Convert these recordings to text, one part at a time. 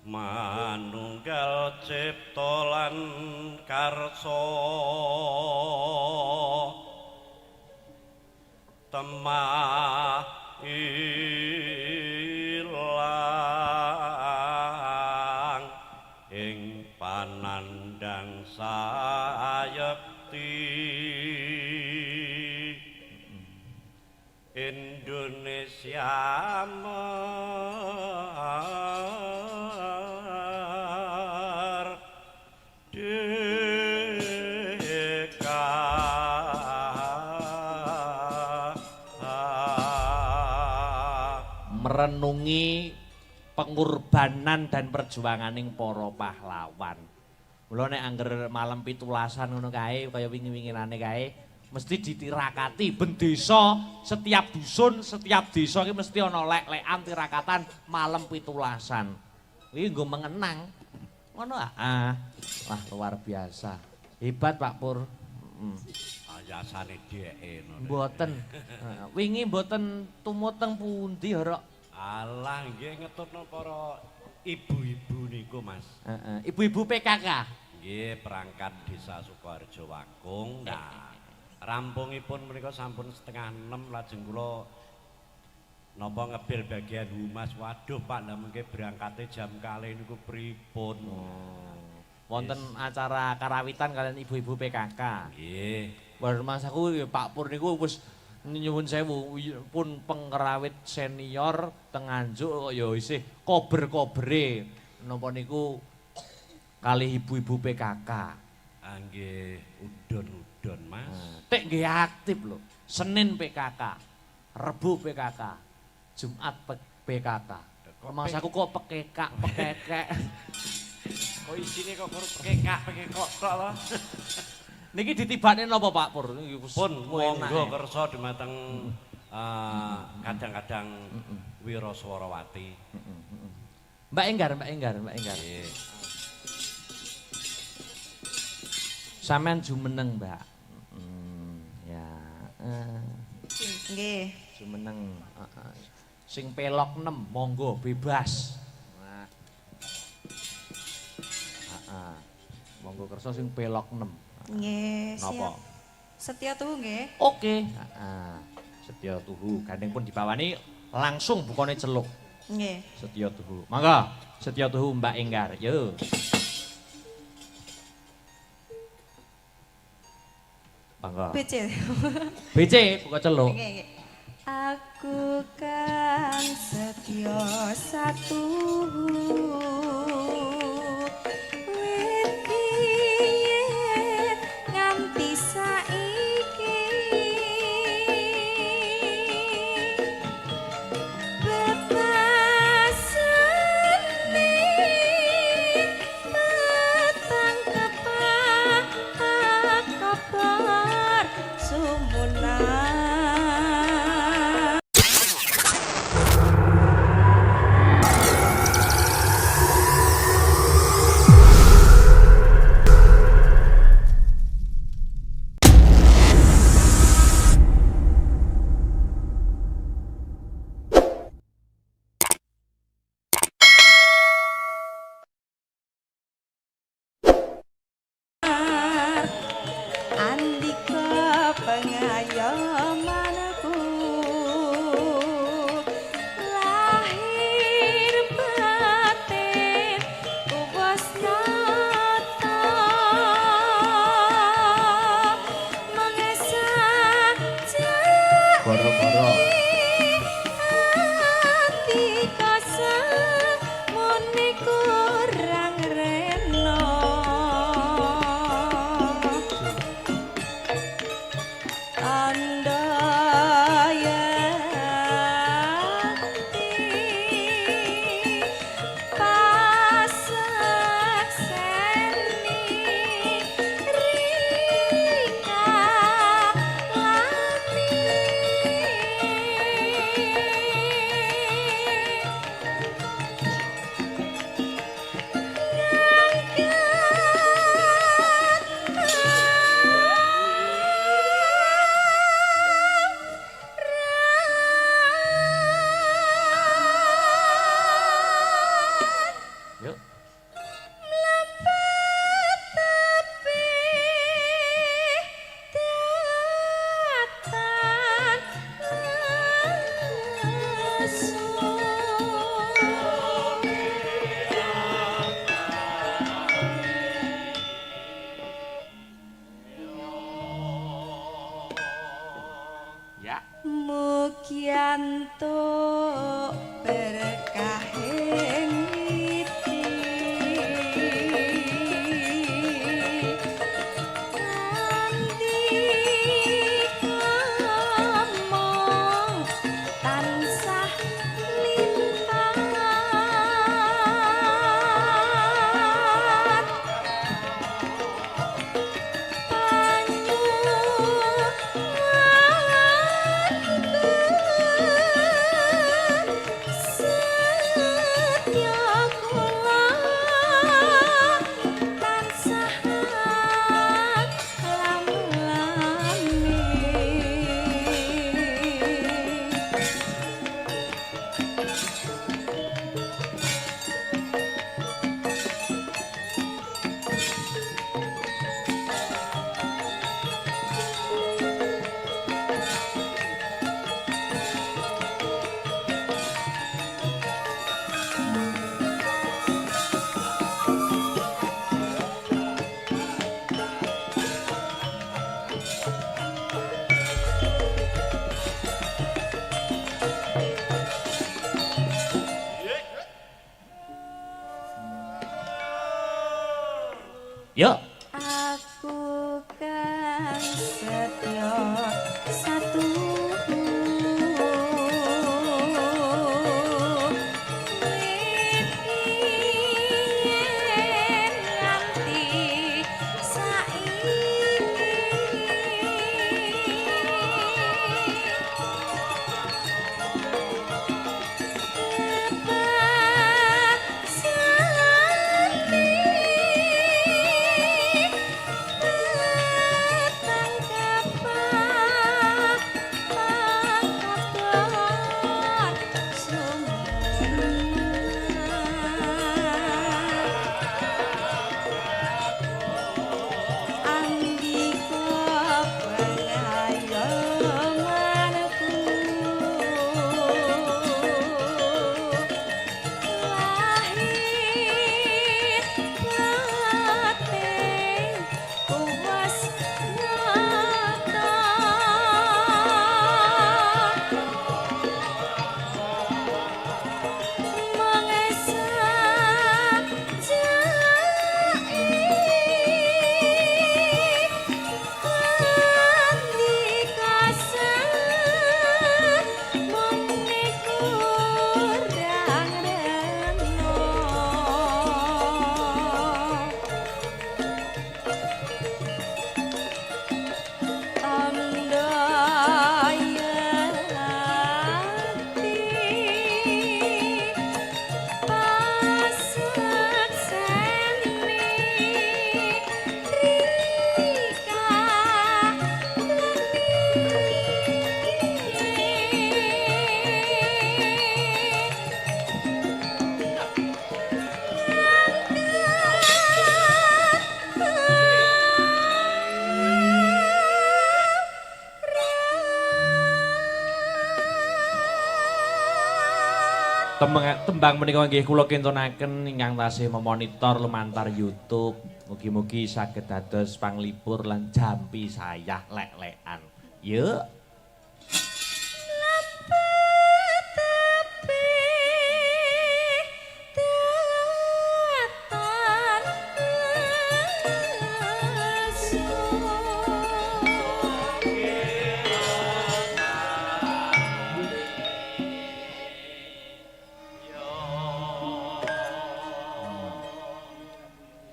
manunggal cipta lan karsa temah ilang ing panandang sayekti Indonesia merenungi pengorbanan dan perjuanganing para pahlawan. Mula nek angger malam 17-an ngono kae kaya wingi-wingine kae mesti ditirakati ben desa setiap dusun, setiap desa iki mesti ana lek-lekan tirakatan malam 17-an. Iki nggo mengenang. Ngono ah. Wah, luar biasa. Hebat Pak Pur. Ayasane dheke ngono. Mboten. Wingi mboten tumuteng pundi Rok? Alah nggih ngetutno para ibu-ibu niku Mas. Ibu-ibu PKK. Nggih perangkat Desa Sukoharjo Wakung. Nah, rampungipun menika sampun 5:30 lajeng kula napa ngebil bagian humas. Waduh Pak, lha mengke berangkate jam kalih niku pripun? Wonten acara karawitan kalian ibu-ibu PKK. Nggih. Bar masaku Pak Pur niku wis nyuwun sewu pun pengrawit senior teng Nganjuk kok ya isih kober-kobere napa niku kalih ibu-ibu PKK. Nggih, udon-udon Mas. Tek nggih aktif lho. Senin PKK, Rebo PKK, Jumat PKK. Masaku kok pekekak. Kok isine kok pekekak tok lho. Niki ditibane napa Pak Pur? Pun monggo kersa dumateng kadang-kadang Wiraswarawati. Mbak Enggar. Nggih. Sampean jumeneng, Mbak. Ya. Nggih. Jumeneng. Sing pelok 6, monggo bebas. Nah. Monggo kersa sing pelok 6. Nggih, Napa? Setya tuhu nggih. Oke. Setya tuhu. Gandeng pun dibawani langsung bukane celuk. Nggih. Setya tuhu. Mangga, Setya tuhu Mbak Enggar. Yo. Mangga. BC buka celuk. Nggih. Aku kan setya satu Mugi antuk berkahing witi ngomong tansah limpah Yuk. Aku kan setya satu nganti saiki Tembang menika nggih kula kintunaken ingkang tasih memonitor lumantar YouTube. Mugi-mugi saged dados panglipur lan jampi sayah lek-lekan. Yuk.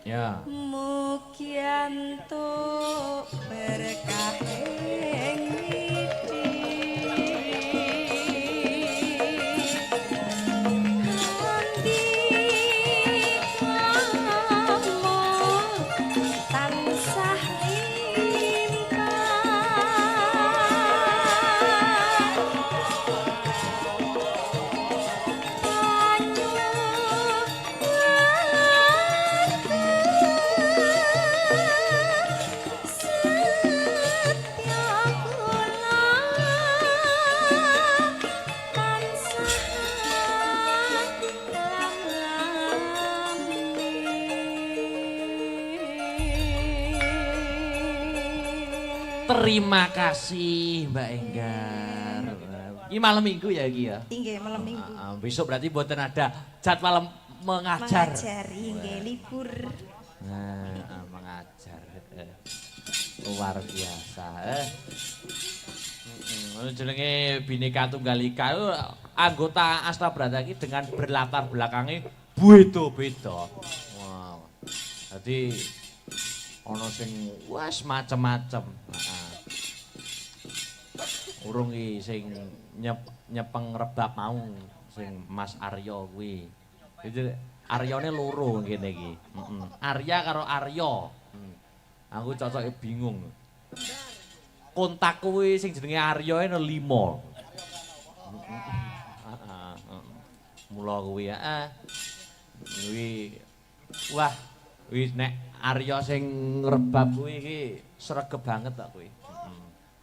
Ya. Mugi antuk berkahing widi nganti ngomong tansah Terima kasih Mbak Enggar. Ini malam minggu ya iki ya? Inggih malam minggu. Besok berarti mboten ada jadwal mengajar. Mengajari inggih libur. Mengajar. Luar biasa. Jenenge Bhinneka Tunggal Ika itu anggota Asta Brata iki dengan berlatar belakangnya beda-beda. Wow. Jadi ana sing wis macem-macem. Urung iki sing nyepeng rebab mau sing Mas Aryo kuwi. Itu Aryane loro ngene iki. Arya karo Aryo. Aku cocoke bingung. Kontak kuwi sing jenenge Aryo ana 5. Mula kuwi kuwi wah wis nek Aryo sing rebab kuwi iki sregep banget tak kuwi.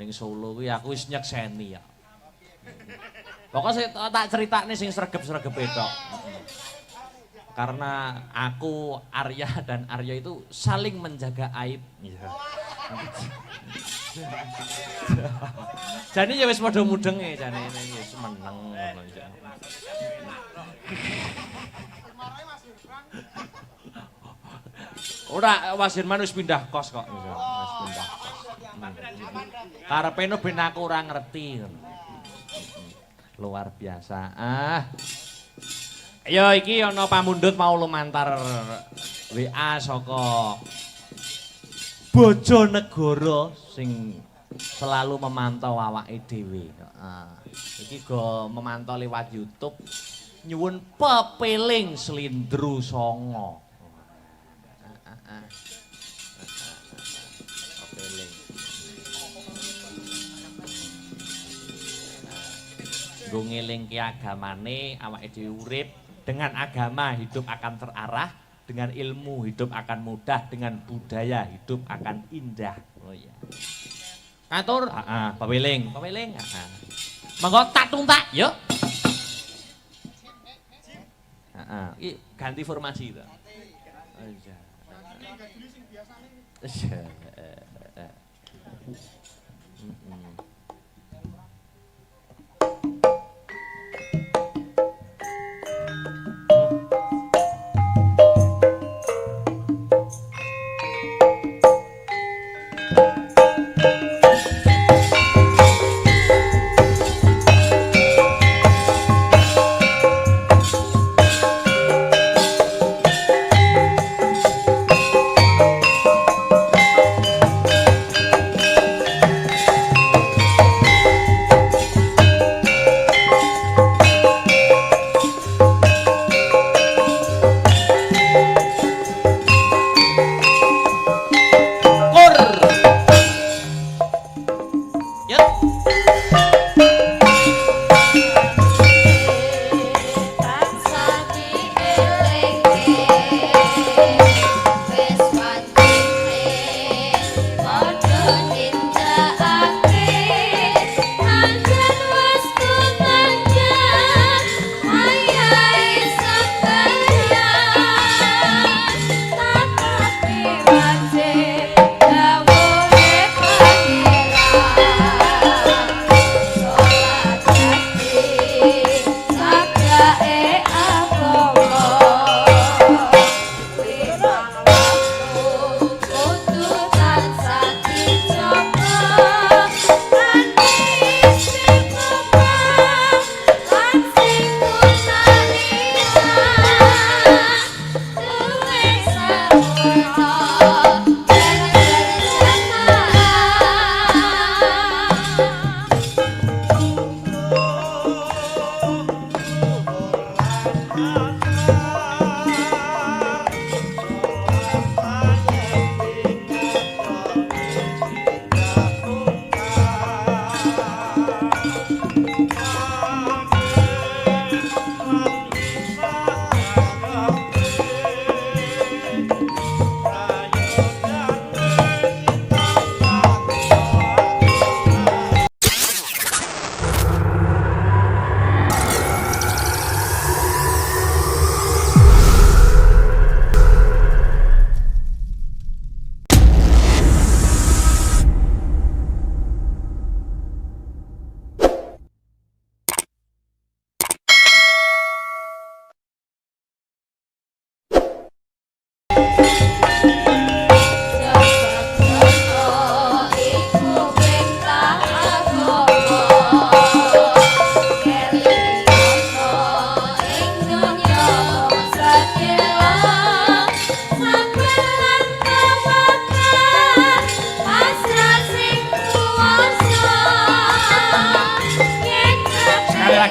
Ning Solo kuwi aku wis nyekseni ya. Pokoke tak critakne sing sregep-sregepe tok. Karena aku, Arya dan Aryo itu saling menjaga aib. Jane ya wis padha mudenge jane iki wis meneng ngono ya. Ora Mas Herman wis pindah kos kok. Wis pindah kos. Karepene ben aku ora ngerti. Luar biasa. Ya iki ana pamundhut mau lumantar WA saka Bojonegoro sing selalu memantau awake dhewe. Iki go memantau lewat YouTube nyuwun pepeling Slindru Songo. Pepeling. Nggo ngelingke agamane awake dhewe urip. Dengan agama hidup akan terarah, dengan ilmu hidup akan mudah, dengan budaya hidup akan indah. Oh iya. Katur, peweling. Monggo tak tuntak, yuk. Iki ganti formasi to. Oh iya.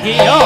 lagi yo.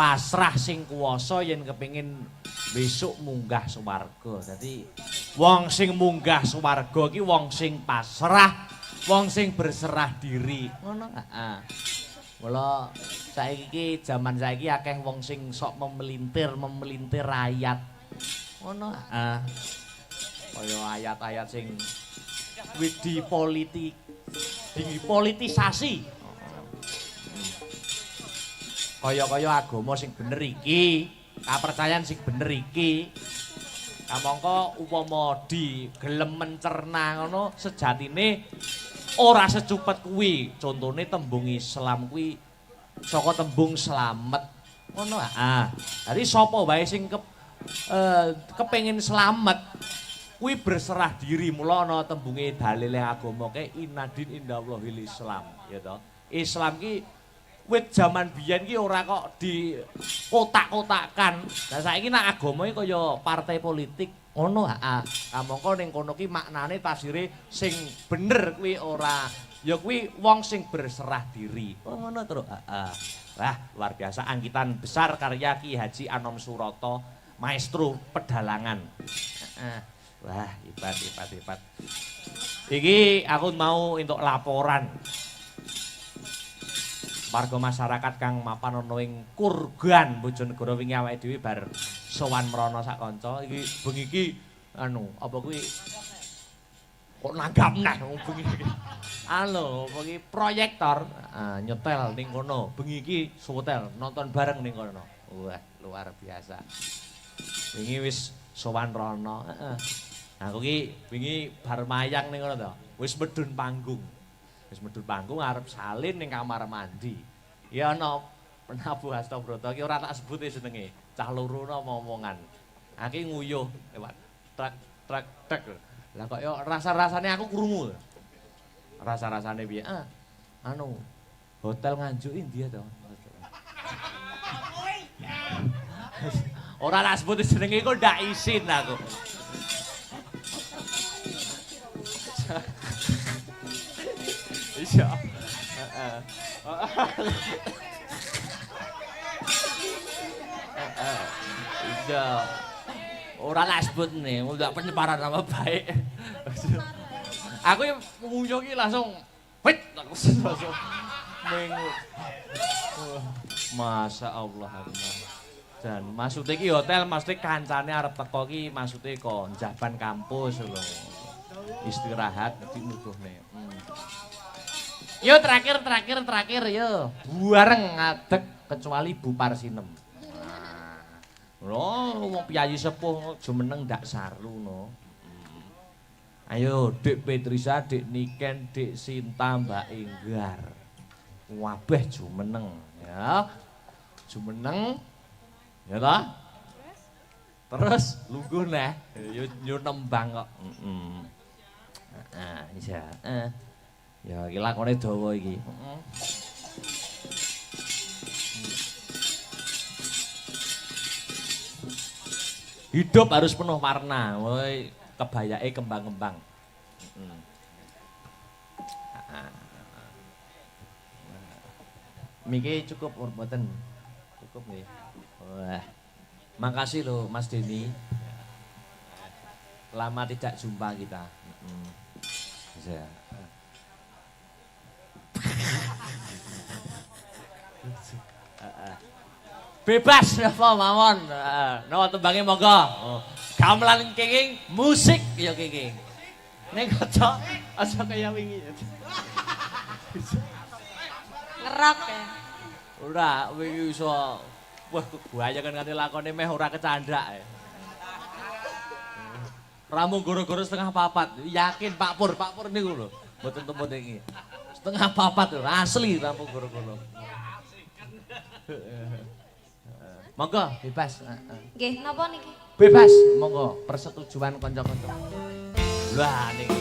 Pasrah sing kuwasa yen kepengin besok munggah swarga. Dadi wong sing munggah swarga iki wong sing pasrah, wong sing berserah diri. Ngono. Heeh. Mula saiki iki jaman saiki akeh wong sing sok memelintir ayat. Ngono. Heeh. Kaya ayat-ayat sing dipolitisasi. Kaya-kaya agama sing bener iki, kapercayan sing bener iki. Kamangka upama digelem mencerna ngono sejatine ora secupet kuwi. Contone tembung Islam kuwi saka tembung slamet. Ngono ah. Dadi sapa wae sing kepengin slamet kuwi berserah diri. Mula ana tembunge dalile agama ke inadin indallahil Islam, ya toh. Islam ki wit jaman biyen ki ora kok di kotak-kotakan. Lah saiki nek agama iki kaya partai politik ngono ha. Kamangka ning kono ki maknane tafsire sing bener kuwi ora ya kuwi wong sing berserah diri. Oh ngono terus. Wah, luar biasa angkitan besar karya Ki Haji Anom Suroto, maestro pedalangan. Wah, hebat. Iki aku mau entuk laporan. Warga masyarakat kang mapan ana ing Kurgan Bojonegoro wingi awake dhewe bar sowan mrana sak kanca iki bengi iki apa kuwi kok nanggap neh bengi iki. Apa iki proyektor nyetel ning kono. Bengi iki setel nonton bareng ning kono. Wah, luar biasa. Wingi wis sowan rono, heeh. Aku ki wingi bar mayang ning kono to. Wis medun panggung. Wis medhun panggung arep salin ning kamar mandi. Ya ana Prabu Hastabrata ki ora tak sebut jenenge. Cah loro omongan. Aki nguyuh lewat trek. Lah kok yo rasa-rasane aku krungu. Rasa-rasane piye? Hotel Nganjuk India to. Ora tak sebut jenenge kok ndak isin aku. Iya. Iya. Ora lah sebut nih, udah penyebaran nama baik. Aku yang mengunjungi langsung, wait, langsung mengut. Masya Allah. Dan maksudnya ki hotel, maksudnya kancane arep teko ki, maksudnya kok jaban kampus lho. Istirahat di nuduhne. Yo terakhir yo. Bareng ngadeg kecuali Bu Parsinem. Loh, wong piyayi sepuh jumeneng ndak sarlu no. Ayo, Dik Petrisa, Dik Niken, Dik Sinta, Mbak Enggar. Wabeh jumeneng ya. Jumeneng. Ya ta? Terus lungguh neh. Yo nembang kok. Nah, iya. Ya iki lakone dawa iki. Hidup harus penuh warna, woi kebayake kembang-kembang. Miki cukup mboten? Cukup nggih. Wah. Makasih loh Mas Denny. Lama tidak jumpa kita. Bisa. Bebas apa mawon. Nawa tembange monggo. Gamelan kenging musik ya kenging. Ning aja kaya wingi. Ngerok ya. Ora wingi iso wah kebayangan nganti lakone meh ora kecandak. Ramu goro-goro setengah papat. Yakin Pak Pur niku lho. Mboten temut iki. Setengah papat lho, asli ramu goro-goro. Monggo bebas. Nggih, napa niki? Bebas, monggo persetujuan kanca-kanca. Lah niki